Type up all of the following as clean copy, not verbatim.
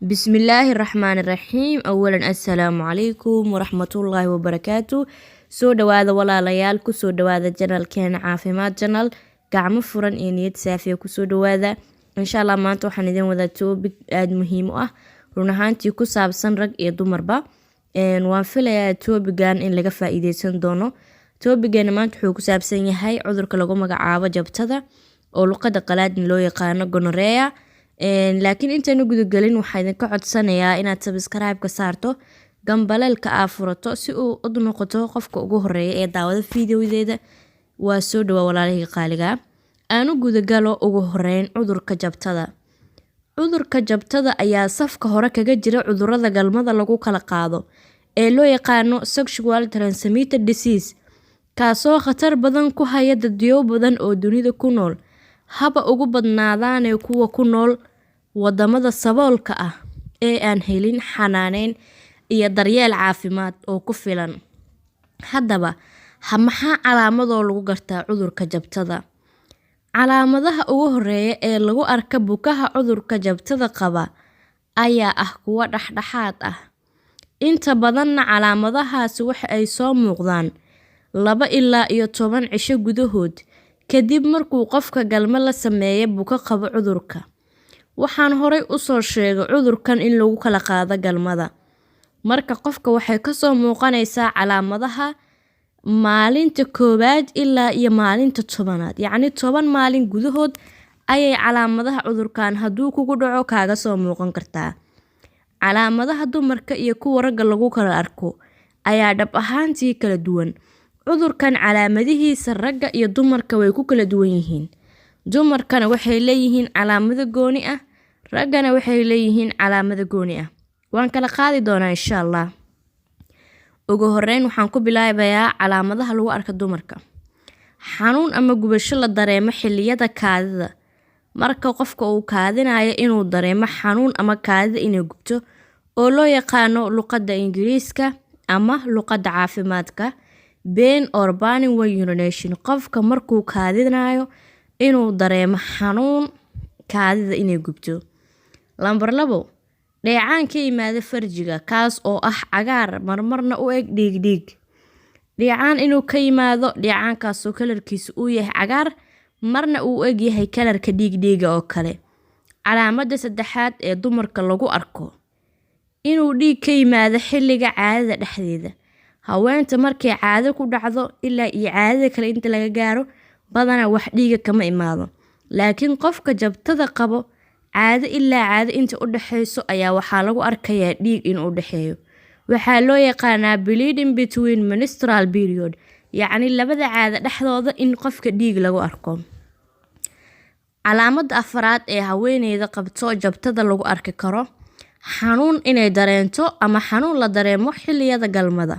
بسم الله الرحمن الرحيم. أولا السلام عليكم ورحمة الله وبركاته. soo dhawaada walaalayaal kusoo dhawaada janalkeena caafimaad janal gacmo furan iyo niyad saafiya kusoo dhawaada insha Allah maanta waxaan idin wadaa topic aad muhiim u ah run ahaantii ku saabsan rag iyo dumarba waan filayaa topican in laga faa'iideysan doono. Topican maanta wuxuu ku saabsan yahay cudurka lagu magacaabo jabtada oo luqada qalaad loo yaqaano gonorrhea. laakiin intaanu gudagalin waxaan idinka codsanayaa inaad subscribe ka saarto gambaleelka aad furato si uu u noqoto qofka ugu horeeya ee daawada fiidiyodeeda. waa soo dhawaa walaalahayga qaaliga aanu gudagalo ugu horeyn cudurka jabtada. Cudurka jabtada ayaa safka hore kaga jira cudurrada galmada lagu kala qaado ee loo yaqaano sexual transmitted disease kaasoo khatar badan ku haya dadyo badan oo dunida ku nool, haba ugu badnaadaan kuwa ku nool wadamada saboolka ah ee aan helin xanaaneyn iyo daryeel caafimaad oo ku filan. Haddaba maxaa calaamadoo lagu gartaa cudurka jabtada? Calaamadaha ugu horeeya ee lagu arka bukaha cudurka jabtada qaba ayaa ah kuwa dhexdhexaad ah. Inta badanna calaamadahaasi waxa ay soo muuqdaan 2 ilaa 10 cisho gudahood kadib markuu qofka galmo la sameeyo buka qaba cudurka. Waxaan horey u soo sheegay cudurkan in lagu kala qaado galmada. Marka qofka waxay ka soo muuqanaysaa calaamadaha maalinta 1 ilaa iyo maalinta 10aad, yacni 10 maalin gudahood ayay calaamadaha cudurkan hadduu kugu dhaco kaaga soo muuqan kartaa. Calaamadaha dumarka iyo kuwa ragga lagu kala arko ayaa dhab ahaantii kala duwan. Cudurkan calaamadihiisa ragga iyo dumarka way ku kala duwan yihiin. Dumarkana waxay leeyihiin calaamado gooni ah, raggana waxay leeyihiin calaamado gooni ah. waan kala qaadi doonaa insha Allah. Ugu horeyn waxaan ku bilaabayaa calaamadaha lagu arko dumarka. Xanuun ama gubasho la dareemo xilliyada kaadida. Marka qofka uu kaadinayo inuu dareemo xanuun ama kaadida inay gubto oo loo yaqaano luqadda Ingiriiska ama luqadda caafimaadka pain or burning when urination. Qofka markuu kaadinayo inuu dareemo xanuun kaadida inay gubto. Lambar 2, dheecaan ka yimaada farjiga kaas oo ah cagaar marmarna u eg dhiig. Dheecaan inuu ka yimaado dheecaankaas oo kalarkiisu uu yahay cagaar marna uu eg yahay kalarka dhiiga oo kale. Calaamada 3aad ee dumarka lagu arko inuu dhiig ka yimaado xilliga caadada dhexdeeda. Haweenta markay caado ku dhacdo ilaa iyo caadada kale inta laga gaaro badana wax dhiiga kama imaado. Laakiin qofka jabtada qabo caado ilaa caado inta u dhaxayso ayaa waxaa lagu arkayaa dhiig in u dhaxeeyo. Waxaa loo yaqaanaa bleeding between menstrual period, yacni labada caado dhexdooda in qofka dhiig lagu arko. Calaamada 4aad ee haweeneyda qabto jabtada lagu arki karo xanuun inay dareento ama xanuun la dareemo xilliyada galmada.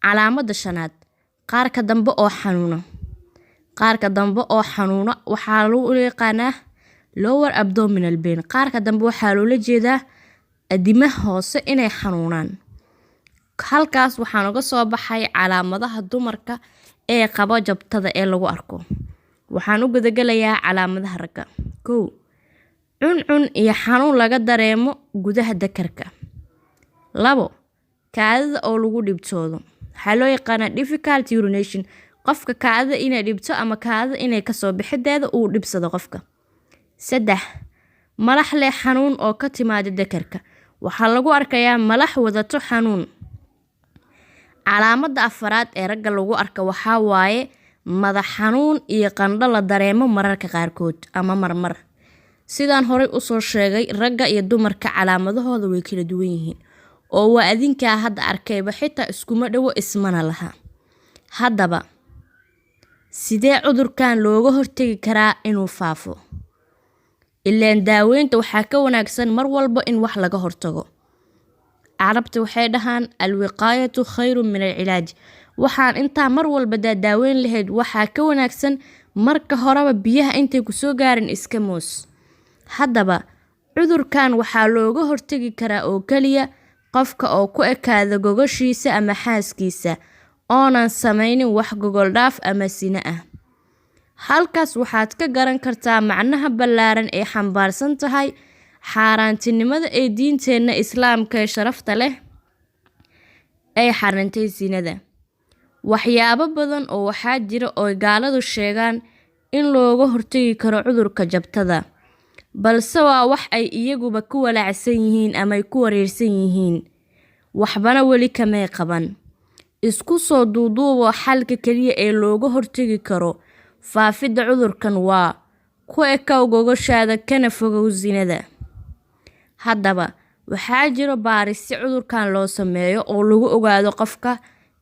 Calaamada 5aad qaarka dambe oo xanuuna. Qaarka dambe oo xanuuna waxaa lagu yaqaanaa lower abdominal pain. Qaarka dambe waxaa loola jeedaa adimaha hoose inay xanuunaan. Halkaas waxaan uga soo baxay calaamadaha dumarka ee qaba jabtada ee lagu arko. Waxaan u gudagalayaa calaamadaha ragga. 1, cuncun iyo xanuun laga dareemo gudaha dakarka. 2, kaadida oo lagu dhibtoodo. Waxaa loo yaqaanaa difficult urination. Qofka kaadida inay dhibto ama kaadida inay ka soo bixideeda uu dhibsado qofka. 3, malax leh xanuun oo ka timaada dakarka. Waxaa lagu arkayaa malax wadato xanuun. Calaamada 4aad ee ragga lagu arko waxaa waaye madax xanuun iyo qandho la dareemo mararka qaarkood ama marmar. Sidaan horey u soo sheegay ragga iyo dumarka calaamadahooda way kala duwan yihiin oo waa adinkaa hadda arkayba xitaa iskuma dhawo ismana laha. Haddaba sidee cudurkan looga hortagi karaa inuu faafo? Ileen daaweynta waxaa ka wanaagsan mar walba in wax laga hortago. Carabta waxay dhahaan alwiqaayatu khayrun min alcilaaj. Waxaan intaa mar walba daaweyn lahayd waxaa ka wanaagsan marka horeba biyaha intay ku soo gaarin iska moos. Haddaba cudurkan waxaa looga hortagi karaa oo kaliya qofka oo ku ekaada gogoshiisa ama xaaskiisa oonan samaynin wax gogol dhaaf ama sina ah. Halkaas waxaad ka garan kartaa macnaha ballaaran ee xambaarsan tahay xaaraantinimada ee diinteena islaamka ee sharafta leh ay xarintay zinada. Waxyaabo badan oo waxaa jira oo gaaladu sheegaan in looga hortagi karo cudurka jabtada, balse waa wax ay iyaguba ku walaacsan yihiin ama ay ku wareersan yihiin, waxbana weli kamay qaban. Isku soo duuduubo xalka kaliya ee looga hortagi karo faafidda cudurkan waa ku ekaw gogoshaada kana fogow zinada. Haddaba waxaa jiro baarisyo cudurkan loo sameeyo oo lagu ogaado qofka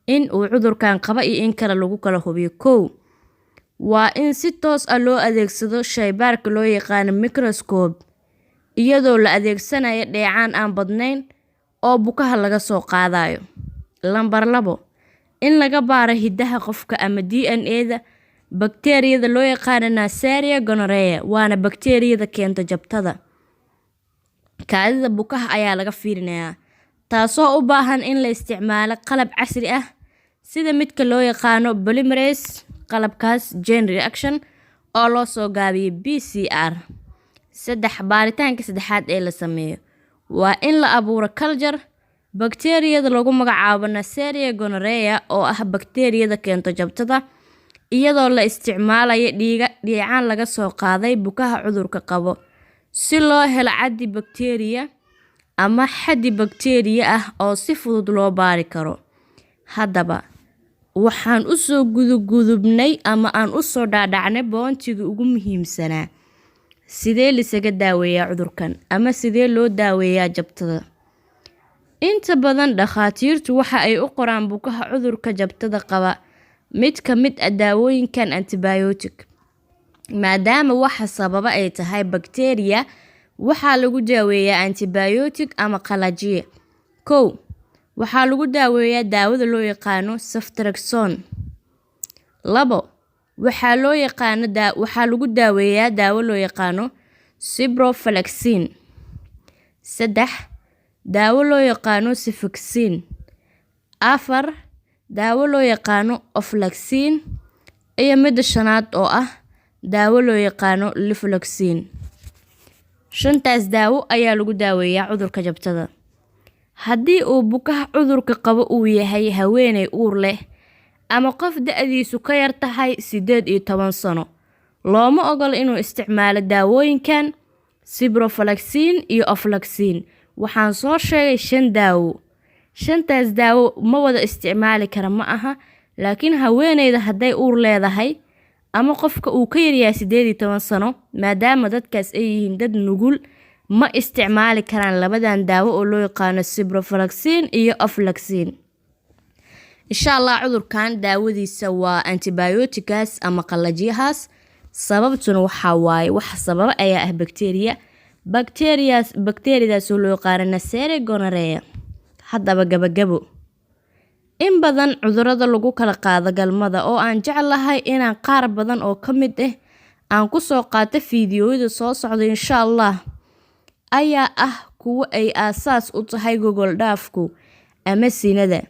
in uu cudurkan qaba iyo in kale lagu kala hubiyo. Kow waa in si toos ah loo adeegsado shaybaarka loo yaqaan microscope iyadoo la adeegsanayo dheecaan aan badnayn oo bukaha laga soo qaadayo. Lambar 2 in laga baaro hidaha qofka ama DNA-da bakteeriyada loo yaqaan Neisseria gonorrhea, waana bakteeriyada keenta jabtada. Kaadida bukaha ayaa laga fiirinayaa, taasoo u baahan in la isticmaalo qalab casri ah sida midka loo yaqaano polymerase, qalabkaas chain reaction oo loo soo gaabiyay PCR. 3 baaritaanka saddexaad ee la sameeyo waa in la abuuro culture bakteeriyada lagu magacaabo Neisseria gonorrhea oo ah bakteeriyada keenta jabtada, iyadoo la isticmaalayo dhiigaan laga soo qaaday bukaha cudurka qabo si loo helo caddi bakteeriya ama xaddi bakteeriya ah oo si fudud loo baari karo. Haddaba waxaan u soo gudubnay ama aan u soo dhaadhacnay boontiga ugu muhiimsanaa: sidee lisaga daaweeyaa cudurkan ama sidee loo daaweeyaa jabtada. Inta badan dhakhaatiirtu waxa ay u qoraan bukaha cudurka jabtada qaba mid ka mid ah daawooyinkan antibiotic, maadaama waxa sababa ay tahay bakteeriya. Waxaa lagu daaweeyaa antibiotic ama qalajiye. 1 waxaa lagu daaweeyaa daawada loo yaqaano ceftriaxone. 2 waxaa lagu daaweeyaa daawo loo yaqaano ciprofloxacin. 3 daawo loo yaqaano cefuroxime. 4 daawo loo yaqaano ofloxacin iyo midda 5 oo ah daawo loo yaqaano lefloxacin. 5taas daawo ayaa lagu daaweeyaa cudurka jabtada. Haddii uu bukaha cudurka qabo uu yahay haweeney uur leh ama qof da'diisu ka yar tahay 18 sano, looma ogola inuu isticmaalo daawooyinkan ciprofloxacin iyo ofloxacin. Waxaan soo sheegay 5 daawo. 5taas daawo ma wada isticmaali kara ma aha, laakiin haweeneyda hadday uur leedahay ama qofka uu ka yaryahay 18 sano, maadaama dadkaas ay yihiin dad nugul, ma isticmaali karaan labadan daawo oo loo yaqaano ciprofloxacin iyo ofloxacin. Insha Allah cudurkan daawadiisa waa antibiotics ama qalajiyahaas. Sababtuna waxa waaye wax sababa ayaa ah bakteeriyadaas oo loo yaqaano Neisseria gonorrhea. Haddaba gabagabo, in badan cudurrada lagu kala qaado galmada oo aan jeclahay inaan qaar badan oo ka mid ah aan ku soo qaato fiidiyowyada soo socda insha Allah, ayaa ah kuwo ay aasaas u tahay gogol dhaafku ama sinada.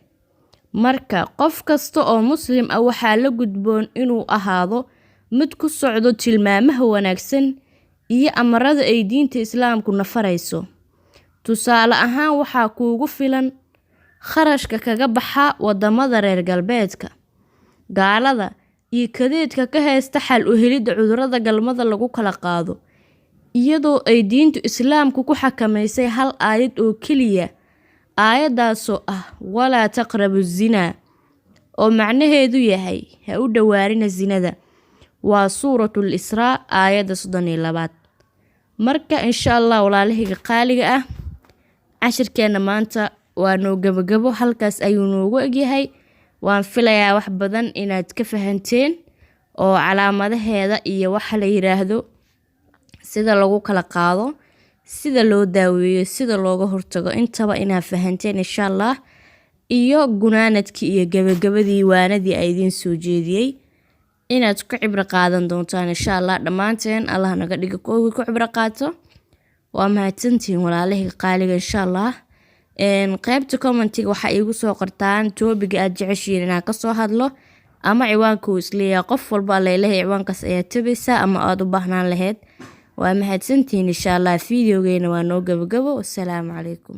Marka qof kasta oo muslim ah waxaa la gudboon inuu ahaado mid ku socdo tilmaamaha wanaagsan iyo amarada ay diinta islaamku nafarayso. Tusaale ahaan waxaa kuugu filan kharashka kaga baxa wadamada reer galbeedka, gaalada iyo kadeedka ka haysta xal u helidda cudurrada galmada lagu kala qaado, iyadoo ay diintu islaamku ku xakamaysay hal aayad oo keliya. Aayadaasoo ah walaa taqrabu zina, oo macnaheedu yahay ha u dhawaarina zinada. Waa suuratul Israa aayadda 32. Marka insha Allah walaalahayga qaaliga ah, cashirkeena maanta waa noo gabagabo, halkaas ayuu noogu egyahay. Waan filayaa wax badan inaad ka fahanteen oo calaamadaheeda iyo waxa la yiraahdo sida lagu kala qaado, sida loo daaweeyo, sida looga hortago, intaba inaad fahanteen insha Allah. Iyo gunaanadkii iyo gabagabadii waanadii ay idin soo jeediyay inaad ku cibro qaadan doontaan insha Allah. Dhammaanteen Allah naga dhigo kuwa ku cibro qaato. Waa mahadsantihiin walaalahayga qaaliga insha Allah. qaybta commentiga waxa igu soo qortaan topic aad jeceshiin inaan ka soo hadlo ama ciwaanka uu isleeyahay qof walba leeyahay ciwaankaas ayaa tabaysa ama aad u baahnaan lahayd waa mahadsantihiin insha Allah videogeena waa noo gabagabo. Assalaamu calaykum.